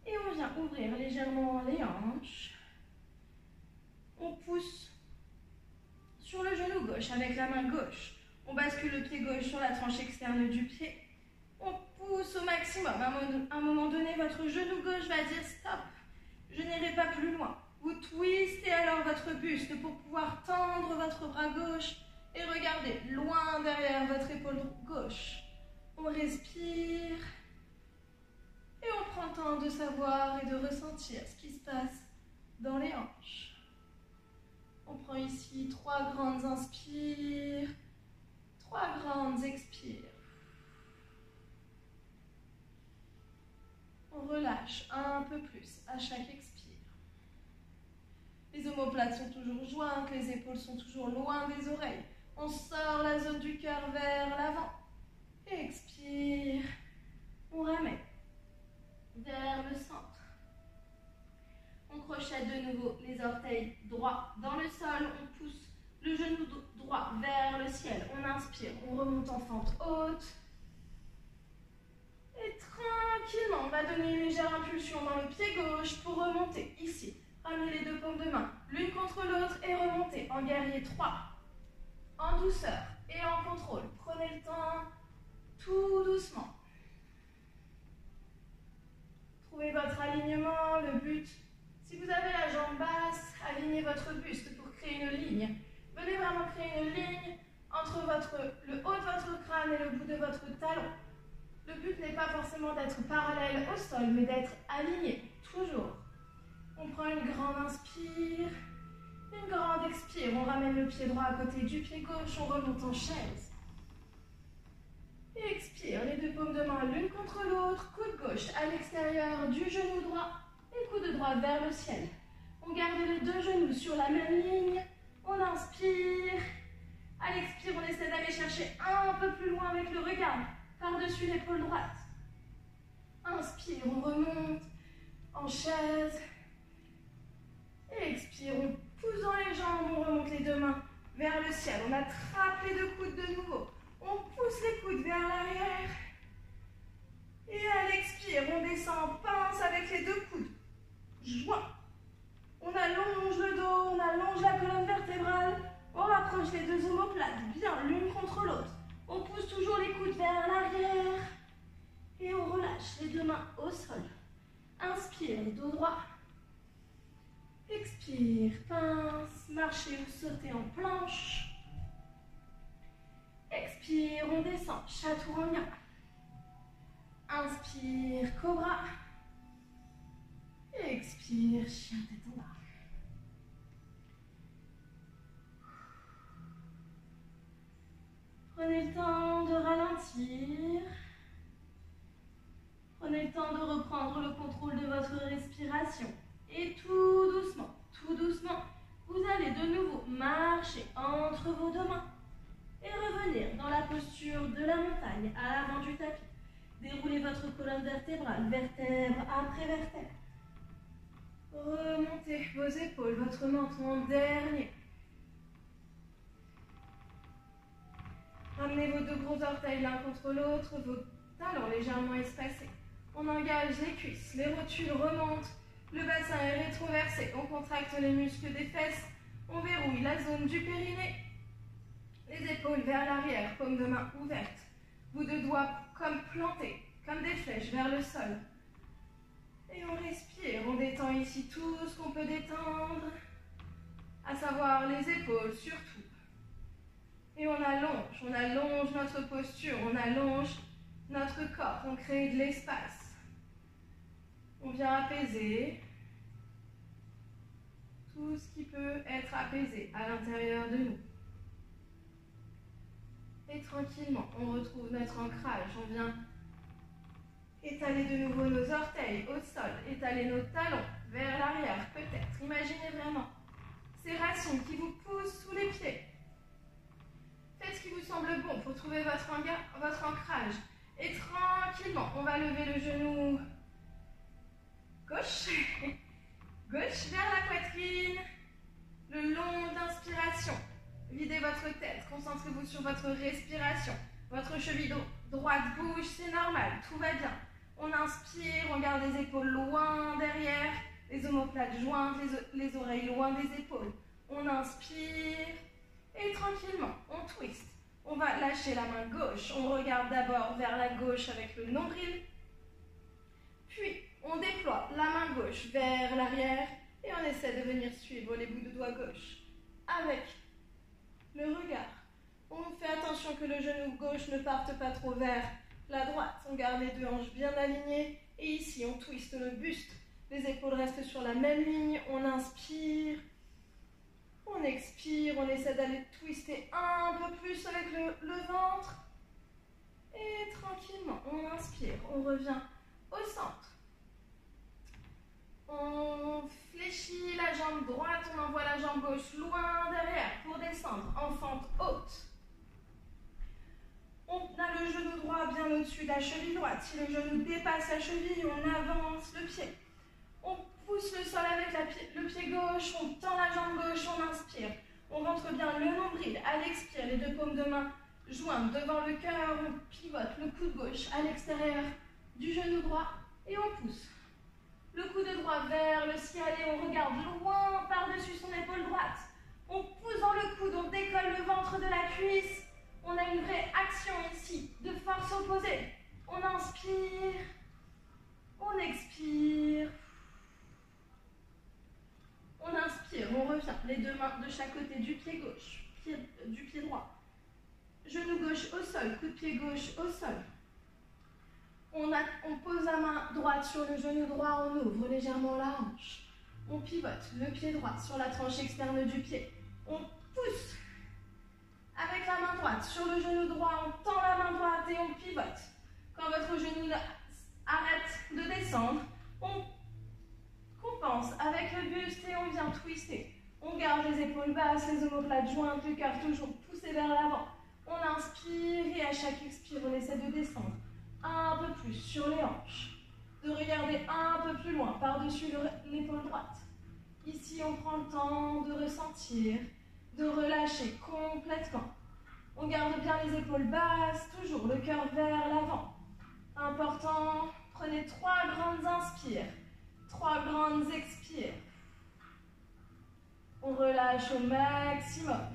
Et on vient ouvrir légèrement les hanches. On pousse sur le genou gauche avec la main gauche. On bascule le pied gauche sur la tranche externe du pied. On pousse au maximum. À un moment donné, votre genou gauche va dire stop. Je n'irai pas plus loin. Vous twistez alors votre buste pour pouvoir tendre votre bras gauche et regarder loin derrière votre épaule gauche. On respire et on prend le temps de savoir et de ressentir ce qui se passe dans les hanches. On prend ici 3 grandes inspires, 3 grandes expires. On relâche un peu plus à chaque expire. Les omoplates sont toujours jointes, les épaules sont toujours loin des oreilles. On sort la zone du cœur vers l'avant. Expire. On ramène vers le centre. On crochette de nouveau les orteils droits dans le sol. On pousse le genou droit vers le ciel. On inspire, on remonte en fente haute. Et tranquillement, on va donner une légère impulsion dans le pied gauche pour remonter ici. Ramenez les deux paumes de main l'une contre l'autre et remontez en guerrier 3. En douceur et en contrôle. Prenez le temps, tout doucement. Trouvez votre alignement, le but. Si vous avez la jambe basse, alignez votre buste pour créer une ligne. Venez vraiment créer une ligne entre le haut de votre crâne et le bout de votre talon. Le but n'est pas forcément d'être parallèle au sol, mais d'être aligné, toujours. On prend une grande inspire, une grande expire. On ramène le pied droit à côté du pied gauche, on remonte en chaise. Et expire, les deux paumes de main l'une contre l'autre, coude gauche à l'extérieur du genou droit et coude droit vers le ciel. On garde les deux genoux sur la même ligne, on inspire. À l'expire, on essaie d'aller chercher un peu plus loin avec le regard, par-dessus l'épaule droite. Inspire, on remonte en chaise. Et expire, on pousse dans les jambes, on remonte les deux mains vers le ciel. On attrape les deux coudes de nouveau. On pousse les coudes vers l'arrière. Et à l'expire, on descend en pince avec les deux coudes joints. On allonge le dos, on allonge la colonne vertébrale. On rapproche les deux omoplates bien l'une contre l'autre. On pousse toujours les coudes vers l'arrière. Et on relâche les deux mains au sol. Inspire, dos droit. Expire, pince, marchez ou sautez en planche. Expire, on descend, chaturanga. Inspire, cobra. Expire, chien tête en bas. Prenez le temps de ralentir. Prenez le temps de reprendre le contrôle de votre respiration. Et tout doucement, vous allez de nouveau marcher entre vos deux mains et revenir dans la posture de la montagne à l'avant du tapis. Déroulez votre colonne vertébrale, vertèbre après vertèbre. Remontez vos épaules, votre menton en dernier. Ramenez vos deux gros orteils l'un contre l'autre, vos talons légèrement espacés. On engage les cuisses, les rotules remontent. Le bassin est rétroversé, on contracte les muscles des fesses, on verrouille la zone du périnée. Les épaules vers l'arrière, paume de main ouverte. Vous deux doigts comme plantés, comme des flèches vers le sol. Et on respire, on détend ici tout ce qu'on peut détendre, à savoir les épaules surtout. Et on allonge notre posture, on allonge notre corps, on crée de l'espace. On vient apaiser tout ce qui peut être apaisé à l'intérieur de nous. Et tranquillement, on retrouve notre ancrage, on vient étaler de nouveau nos orteils au sol, étaler nos talons vers l'arrière peut-être. Imaginez vraiment ces racines qui vous poussent sous les pieds. Faites ce qui vous semble bon pour trouver votre ancrage. Et tranquillement, on va lever le genou gauche, gauche vers la poitrine, le long d'inspiration. Videz votre tête, concentrez-vous sur votre respiration. Votre cheville droite bouge, c'est normal, tout va bien. On inspire, on garde les épaules loin derrière, les omoplates jointes, les oreilles loin des épaules. On inspire et tranquillement, on twist. On va lâcher la main gauche, on regarde d'abord vers la gauche avec le nombril. Puis, on déploie la main gauche vers l'arrière et on essaie de venir suivre les bouts de doigts gauche avec le regard. On fait attention que le genou gauche ne parte pas trop vers la droite. On garde les deux hanches bien alignées. Et ici, on twiste le buste. Les épaules restent sur la même ligne. On inspire. On expire. On essaie d'aller twister un peu plus avec le ventre. Et tranquillement, on inspire. On revient au centre. On fléchit la jambe droite. On envoie la jambe gauche loin derrière pour descendre en fente haute. On a le genou droit bien au-dessus de la cheville droite. Si le genou dépasse la cheville, on avance le pied. On pousse le sol avec le pied gauche, on tend la jambe gauche, on inspire. On rentre bien le nombril. À l'expire, les deux paumes de main jointes devant le cœur. On pivote le coude gauche à l'extérieur du genou droit et on pousse. Le coude droit vers le ciel et on regarde loin par-dessus son épaule droite. On pousse dans le coude, on décolle le ventre de la cuisse. On a une vraie action ici, de force opposée. On inspire, on expire. On inspire, on revient, les deux mains de chaque côté du pied gauche, du pied droit. Genou gauche au sol, coup de pied gauche au sol. On pose la main droite sur le genou droit, on ouvre légèrement la hanche. On pivote le pied droit sur la tranche externe du pied. On pousse. Avec la main droite sur le genou droit, on tend la main droite et on pivote. Quand votre genou arrête de descendre, on compense avec le buste et on vient twister. On garde les épaules basses, les omoplates jointes, le cœur toujours poussé vers l'avant. On inspire et à chaque expire, on essaie de descendre un peu plus sur les hanches. De regarder un peu plus loin par-dessus l'épaule droite. Ici, on prend le temps de ressentir, de relâcher complètement. On garde bien les épaules basses, toujours le cœur vers l'avant. Important, prenez 3 grandes inspires, 3 grandes expires. On relâche au maximum.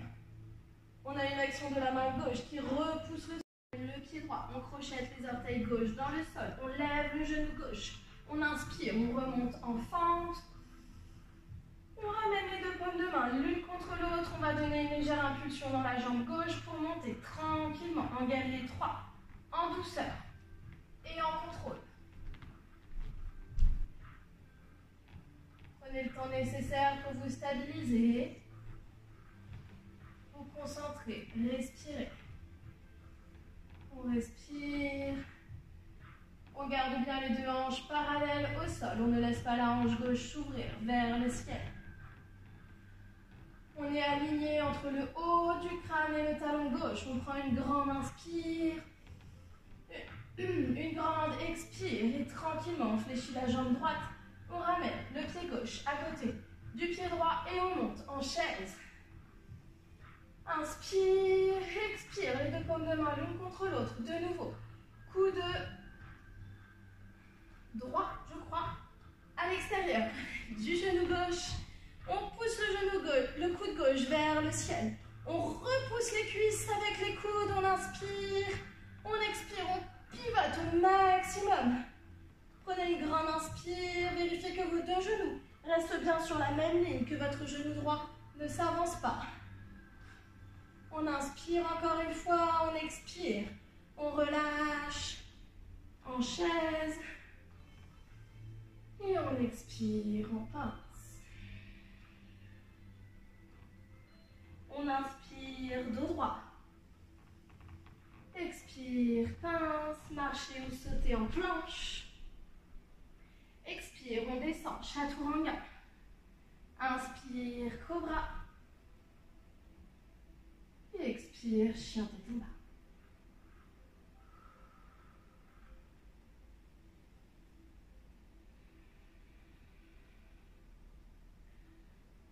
On a une action de la main gauche qui repousse le pied droit. On crochette les orteils gauche dans le sol. On lève le genou gauche. On inspire, on remonte en fente. On ramène les deux paumes de main l'une contre l'autre. On va donner une légère impulsion dans la jambe gauche pour monter tranquillement en guerrier 3, en douceur et en contrôle. Prenez le temps nécessaire pour vous stabiliser, vous concentrer, respirer. On respire. On garde bien les deux hanches parallèles au sol. On ne laisse pas la hanche gauche s'ouvrir vers le ciel. On est aligné entre le haut du crâne et le talon gauche. On prend une grande inspire, une grande expire et tranquillement on fléchit la jambe droite. On ramène le pied gauche à côté du pied droit et on monte en chaise. Inspire, expire, les deux paumes de main l'une contre l'autre. De nouveau, coude droit, je crois, à l'extérieur du genou gauche. On pousse le genou gauche, le coude gauche vers le ciel. On repousse les cuisses avec les coudes, on inspire, on expire, on pivote au maximum. Prenez une grande inspire, vérifiez que vos deux genoux restent bien sur la même ligne, que votre genou droit ne s'avance pas. On inspire encore une fois, on expire. On relâche en chaise. Et on expire en pince. On inspire dos droit. Expire, pince, marcher ou sauter en planche. Expire, on descend, chaturanga. Inspire, cobra. Et expire, chien tête.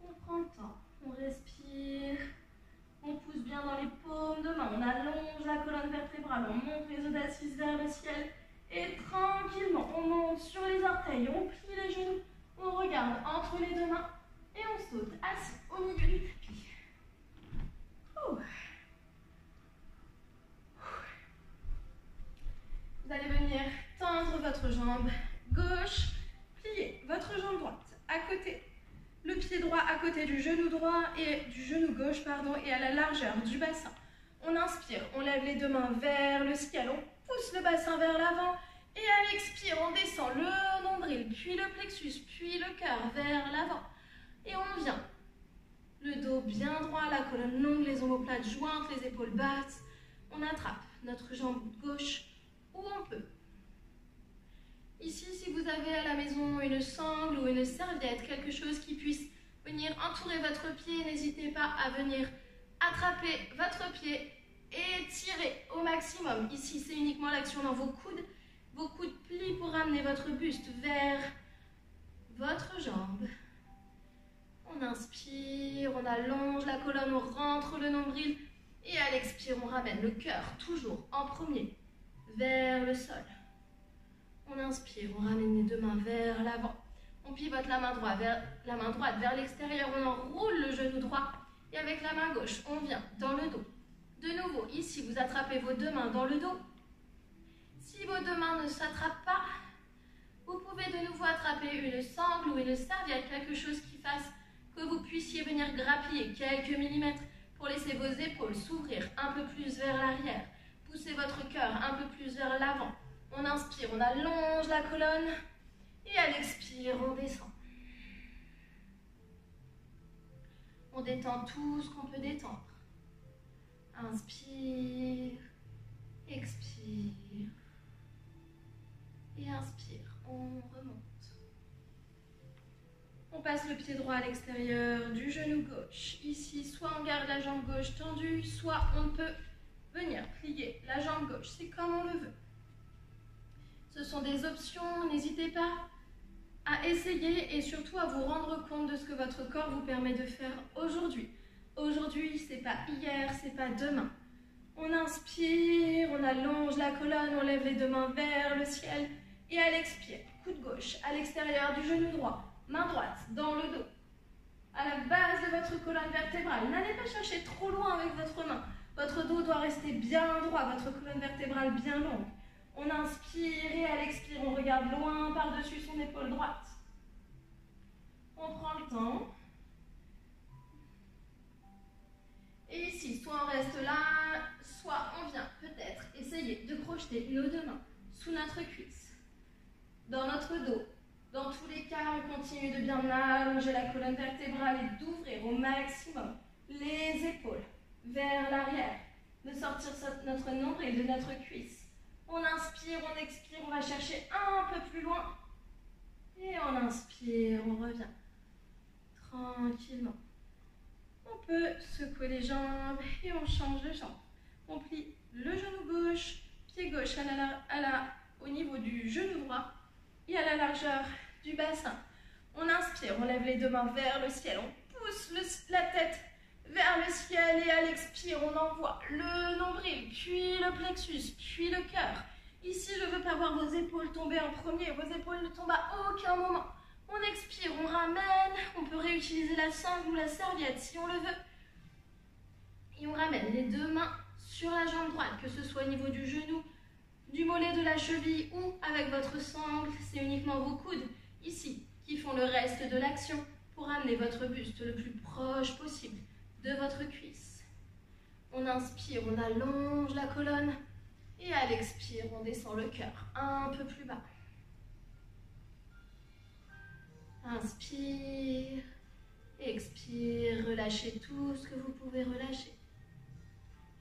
On prend le temps, on respire, on pousse bien dans les paumes de main, on allonge la colonne vertébrale, on monte les audacieuses vers le ciel et tranquillement, on monte sur les orteils, on plie les genoux, on regarde entre les deux mains et on saute assis au milieu du tapis. Vous allez venir tendre votre jambe gauche, plier votre jambe droite à côté. Le pied droit à côté du genou droit et du genou gauche, et à la largeur du bassin. On inspire, on lève les deux mains vers le ciel, on pousse le bassin vers l'avant et à l'expire, on descend le nombril, puis le plexus, puis le cœur vers l'avant. Et on vient. Le dos bien droit, la colonne longue, les omoplates jointes, les épaules basses. On attrape notre jambe gauche où on peut. Ici, si vous avez à la maison une sangle ou une serviette, quelque chose qui puisse venir entourer votre pied, n'hésitez pas à venir attraper votre pied et tirer au maximum. Ici, c'est uniquement l'action dans vos coudes plient pour amener votre buste vers votre jambe. On inspire, on allonge la colonne, on rentre le nombril et à l'expire, on ramène le cœur toujours en premier vers le sol. On inspire, on ramène les deux mains vers l'avant. On pivote la main droite vers l'extérieur, on enroule le genou droit et avec la main gauche, on vient dans le dos. De nouveau, ici, vous attrapez vos deux mains dans le dos. Si vos deux mains ne s'attrapent pas, vous pouvez de nouveau attraper une sangle ou une serviette, quelque chose qui fasse que vous puissiez venir grappiller quelques millimètres pour laisser vos épaules s'ouvrir un peu plus vers l'arrière. Poussez votre cœur un peu plus vers l'avant. On inspire, on allonge la colonne et à l'expire, on descend. On détend tout ce qu'on peut détendre. Inspire, expire et inspire, on remonte. On passe le pied droit à l'extérieur du genou gauche. Ici, soit on garde la jambe gauche tendue, soit on peut venir plier la jambe gauche. C'est comme on le veut. Ce sont des options, n'hésitez pas à essayer et surtout à vous rendre compte de ce que votre corps vous permet de faire aujourd'hui. Aujourd'hui, c'est pas hier, c'est pas demain. On inspire, on allonge la colonne, on lève les deux mains vers le ciel et à l'expire, coude gauche à l'extérieur du genou droit, main droite dans le dos, à la base de votre colonne vertébrale. N'allez pas chercher trop loin avec votre main. Votre dos doit rester bien droit, votre colonne vertébrale bien longue. On inspire et à l'expire, on regarde loin par-dessus son épaule droite. On prend le temps. Et ici, soit on reste là, soit on vient peut-être essayer de crocheter nos deux mains sous notre cuisse, dans notre dos. Dans tous les cas, on continue de bien allonger la colonne vertébrale et d'ouvrir au maximum les épaules vers l'arrière, de sortir notre nombril de notre cuisse. On inspire, on expire, on va chercher un peu plus loin. Et on inspire, on revient tranquillement. On peut secouer les jambes et on change de jambe. On plie le genou gauche, pied gauche au niveau du genou droit et à la largeur du bassin. On inspire, on lève les deux mains vers le ciel, on pousse la tête vers le ciel et à l'expire, on envoie le nombril, puis le plexus, puis le cœur. Ici, je ne veux pas voir vos épaules tomber en premier, vos épaules ne tombent à aucun moment. On expire, on ramène, on peut réutiliser la sangle ou la serviette si on le veut. Et on ramène les deux mains sur la jambe droite, que ce soit au niveau du genou, du mollet de la cheville ou avec votre sangle, c'est uniquement vos coudes, ici, qui font le reste de l'action pour amener votre buste le plus proche possible de votre cuisse. On inspire, on allonge la colonne et à l'expire, on descend le cœur un peu plus bas. Inspire, expire, relâchez tout ce que vous pouvez relâcher.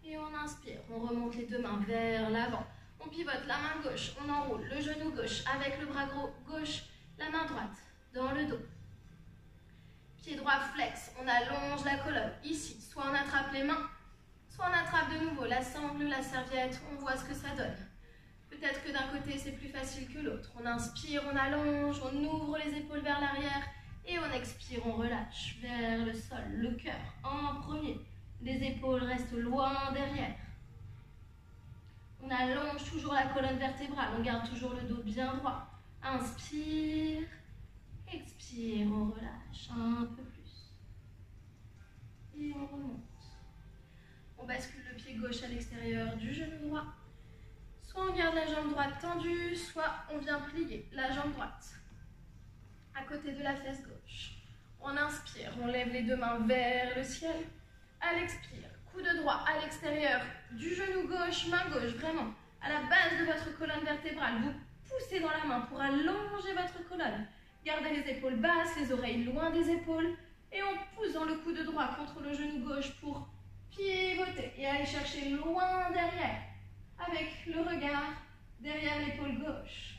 Et on inspire, on remonte les deux mains vers l'avant. On pivote la main gauche, on enroule le genou gauche avec le bras gauche, la main droite dans le dos. Pied droit flex, on allonge la colonne. Ici, soit on attrape les mains, soit on attrape de nouveau la sangle, la serviette, on voit ce que ça donne. Peut-être que d'un côté c'est plus facile que l'autre. On inspire, on allonge, on ouvre les épaules vers l'arrière et on expire, on relâche vers le sol, le cœur en premier. Les épaules restent loin derrière. On allonge toujours la colonne vertébrale, on garde toujours le dos bien droit. Inspire, expire, on relâche un peu plus. Et on remonte. On bascule le pied gauche à l'extérieur du genou droit. Soit on garde la jambe droite tendue, soit on vient plier la jambe droite à côté de la fesse gauche. On inspire, on lève les deux mains vers le ciel. À l'expire, coude droit à l'extérieur du genou gauche, main gauche, vraiment à la base de votre colonne vertébrale. Vous poussez dans la main pour allonger votre colonne. Gardez les épaules basses, les oreilles loin des épaules. Et on pousse dans le coude droit contre le genou gauche pour pivoter et aller chercher loin derrière. Avec le regard derrière l'épaule gauche.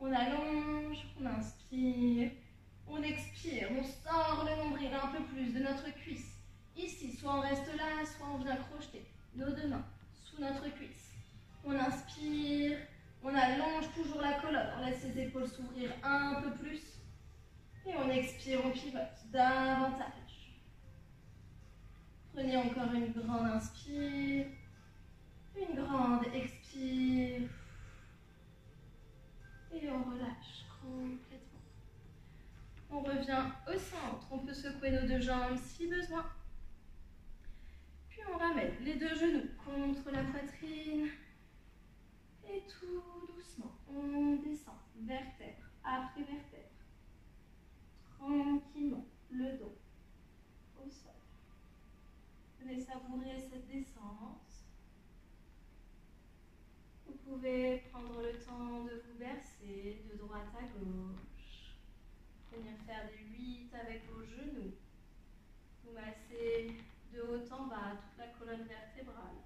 On allonge, on inspire, on expire, on sort le nombril un peu plus de notre cuisse. Ici, soit on reste là, soit on vient crocheter nos deux mains sous notre cuisse. On inspire, on allonge toujours la colonne, on laisse les épaules s'ouvrir un peu plus. Et on expire, on pivote davantage. Prenez encore une grande inspire. Une grande expire. Et on relâche complètement. On revient au centre. On peut secouer nos deux jambes si besoin. Puis on ramène les deux genoux contre la poitrine. Et tout doucement, on descend vertèbre après vertèbre. Tranquillement, le dos au sol. Venez savourer cette descente. Vous pouvez prendre le temps de vous bercer de droite à gauche. Venir faire des 8 avec vos genoux. Vous massez de haut en bas toute la colonne vertébrale.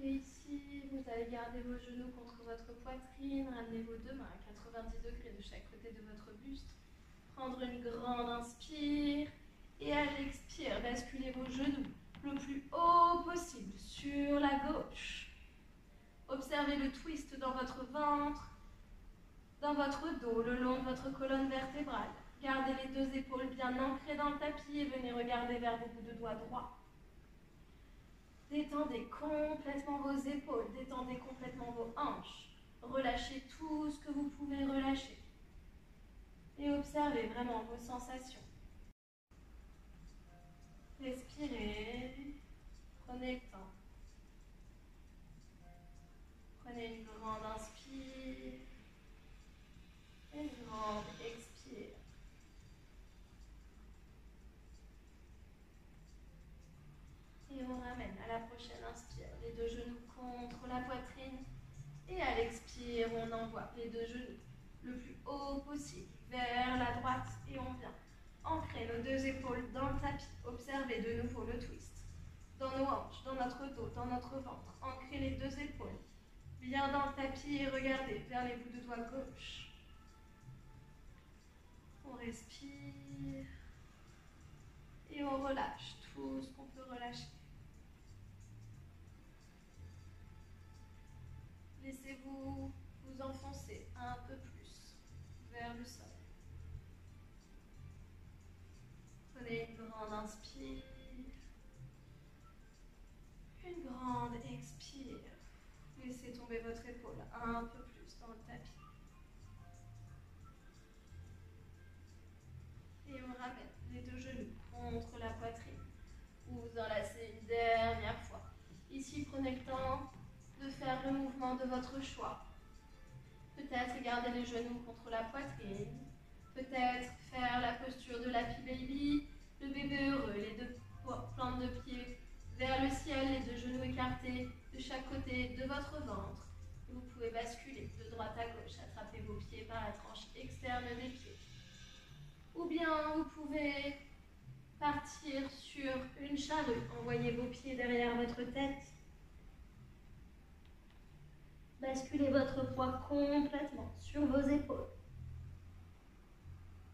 Et ici, vous allez garder vos genoux contre votre poitrine. Ramenez vos deux mains à 90 degrés de chaque côté de votre buste. Prendre une grande inspire. Et à l'expire, basculez vos genoux le plus haut possible sur la gauche. Observez le twist dans votre ventre, dans votre dos, le long de votre colonne vertébrale. Gardez les deux épaules bien ancrées dans le tapis et venez regarder vers vos bouts de doigts droits. Détendez complètement vos épaules, détendez complètement vos hanches. Relâchez tout ce que vous pouvez relâcher. Et observez vraiment vos sensations. Respirez, prenez le temps. Prenez une grande inspire, une grande expire. Et on ramène à la prochaine inspire les deux genoux contre la poitrine. Et à l'expire, on envoie les deux genoux le plus haut possible vers la droite et on vient ancrer nos deux épaules dans le tapis. Observez de nouveau le twist. Dans nos hanches, dans notre dos, dans notre ventre. Ancrez les deux épaules bien dans le tapis et regardez vers les bouts de doigts gauche. On respire. Et on relâche tout ce qu'on peut relâcher. Laissez-vous vous enfoncer un peu plus vers le sol. Prenez une grande inspire, une grande expire. Laissez tomber votre épaule un peu plus dans le tapis. Et on ramène les deux genoux contre la poitrine. Vous enlacez Ici, prenez le temps de faire le mouvement de votre choix. Peut-être garder les genoux contre la poitrine, peut-être faire la posture de l'happy baby, le bébé heureux, les deux plantes de pied vers le ciel, les deux genoux écartés de chaque côté de votre ventre. Vous pouvez basculer de droite à gauche, attraper vos pieds par la tranche externe des pieds. Ou bien vous pouvez partir sur une charrue, envoyez vos pieds derrière votre tête. Basculez votre poids complètement sur vos épaules.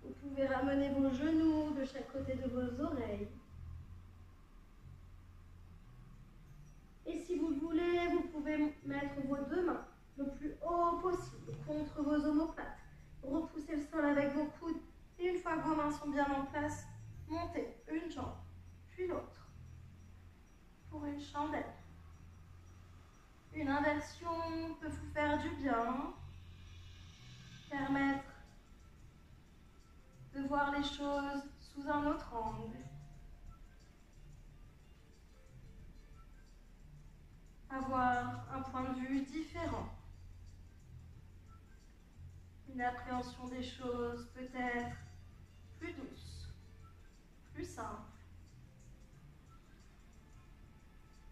Vous pouvez ramener vos genoux de chaque côté de vos oreilles. Et si vous le voulez, vous pouvez mettre vos deux mains le plus haut possible contre vos omoplates. Repoussez le sol avec vos coudes. Et une fois que vos mains sont bien en place, montez une jambe, puis l'autre, pour une chandelle. Une inversion peut vous faire du bien, permettre de voir les choses sous un autre angle. Avoir un point de vue différent. Une appréhension des choses peut-être plus douce, plus simple,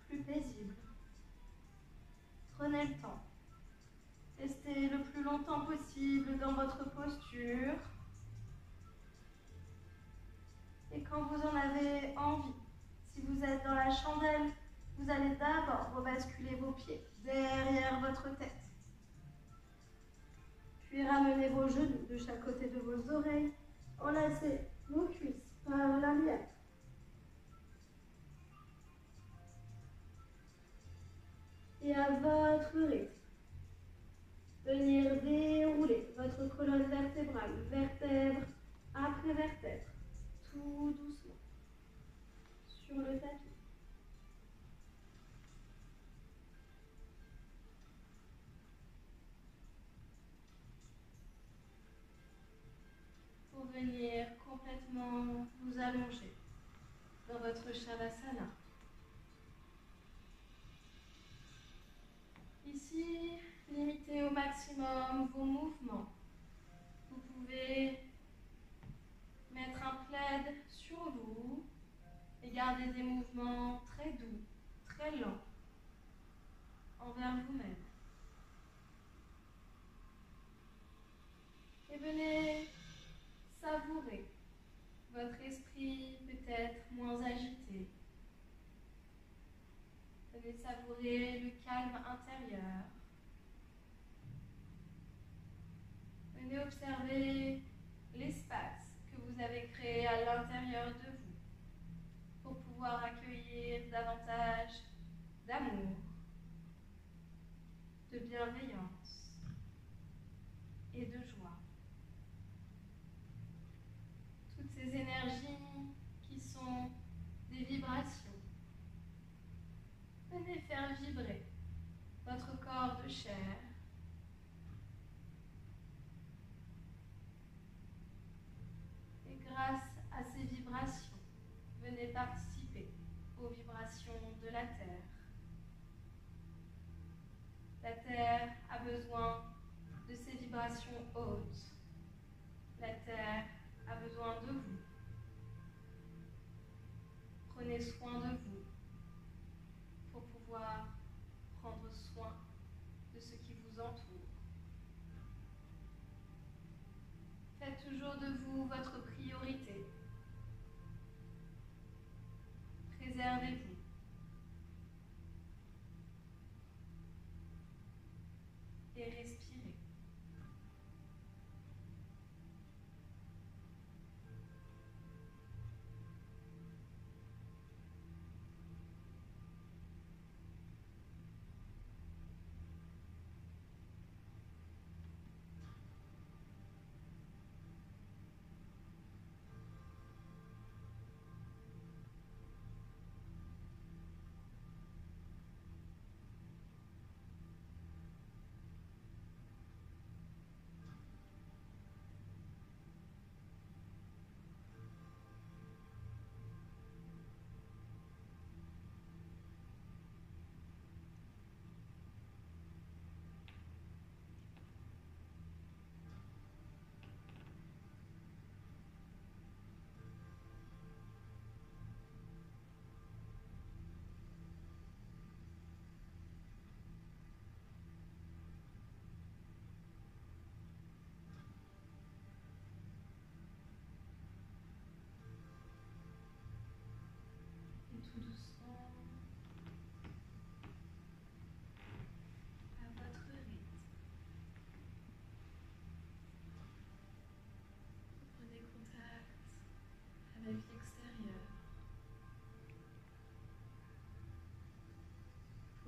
plus paisible. Prenez le temps. Restez le plus longtemps possible dans votre posture. Et quand vous en avez envie, si vous êtes dans la chandelle, vous allez d'abord rebasculer vos pieds derrière votre tête. Puis ramenez vos genoux de chaque côté de vos oreilles. Enlacez vos cuisses par l'arrière. Et à votre rythme, venir dérouler votre colonne vertébrale, vertèbre après vertèbre, tout doucement, sur le tapis. Pour venir complètement vous allonger dans votre Shavasana. Ici, limitez au maximum vos mouvements. Vous pouvez mettre un plaid sur vous et garder des mouvements très doux, très lents envers vous-même. Et venez savourer votre esprit peut-être moins agité. Venez savourer le calme intérieur. Venez observer l'espace que vous avez créé à l'intérieur de vous pour pouvoir accueillir davantage d'amour, de bienveillance et de joie. Toutes ces énergies qui sont des vibrations. Venez faire vibrer votre corps de chair. Et grâce à ces vibrations, venez participer aux vibrations de la Terre. La Terre a besoin de ces vibrations hautes. La Terre a besoin de vous. Prenez soin de vous pour pouvoir prendre soin de ce qui vous entoure. Faites toujours de vous votre priorité. Préservez-vous. Et respirez.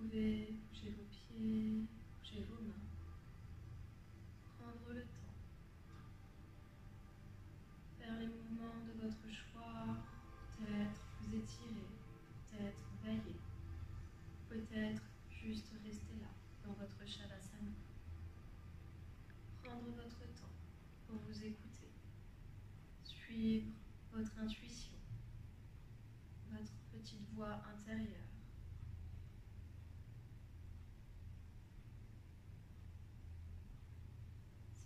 pouvez bouger vos pieds, bouger vos mains, prendre le temps, faire les mouvements de votre choix, peut-être vous étirer, peut-être bailler, peut-être juste rester là dans votre Shavasana. Prendre votre temps pour vous écouter, suivre votre intuition, votre petite voix intérieure.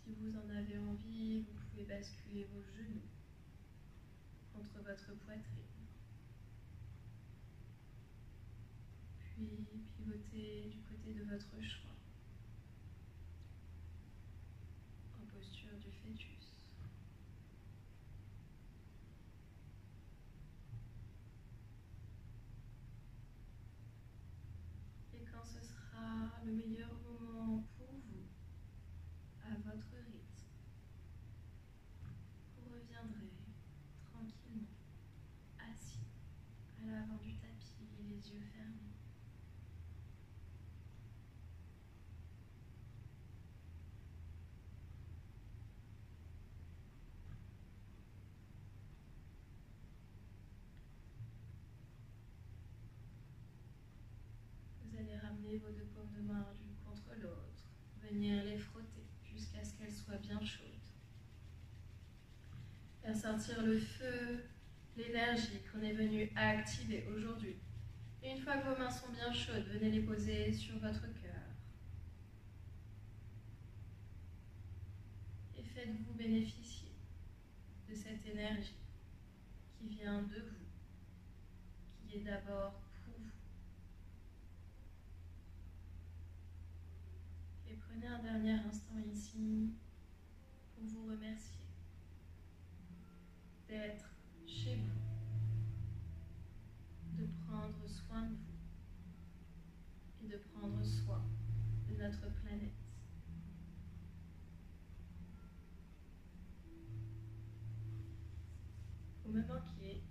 Si vous en avez envie, vous pouvez basculer vos genoux contre votre poitrine, puis pivoter du côté de votre choix, en posture du fœtus. Et quand ce sera le meilleur moment pour vous, à votre rythme, vous reviendrez tranquillement, assis à l'avant du tapis, les yeux fermés. Vous allez ramener vos deux paumes de main l'une contre l'autre, venir les frotter jusqu'à ce qu'elles soient bien chaudes. Faire sortir le feu, l'énergie qu'on est venu activer aujourd'hui. Et une fois que vos mains sont bien chaudes, venez les poser sur votre cœur. Et faites-vous bénéficier de cette énergie qui vient de vous, qui est d'abord pour vous. Et prenez un dernier instant ici pour vous remercier d'être chez vous, de prendre soin de vous et de prendre soin de notre planète. Vous me manquiez.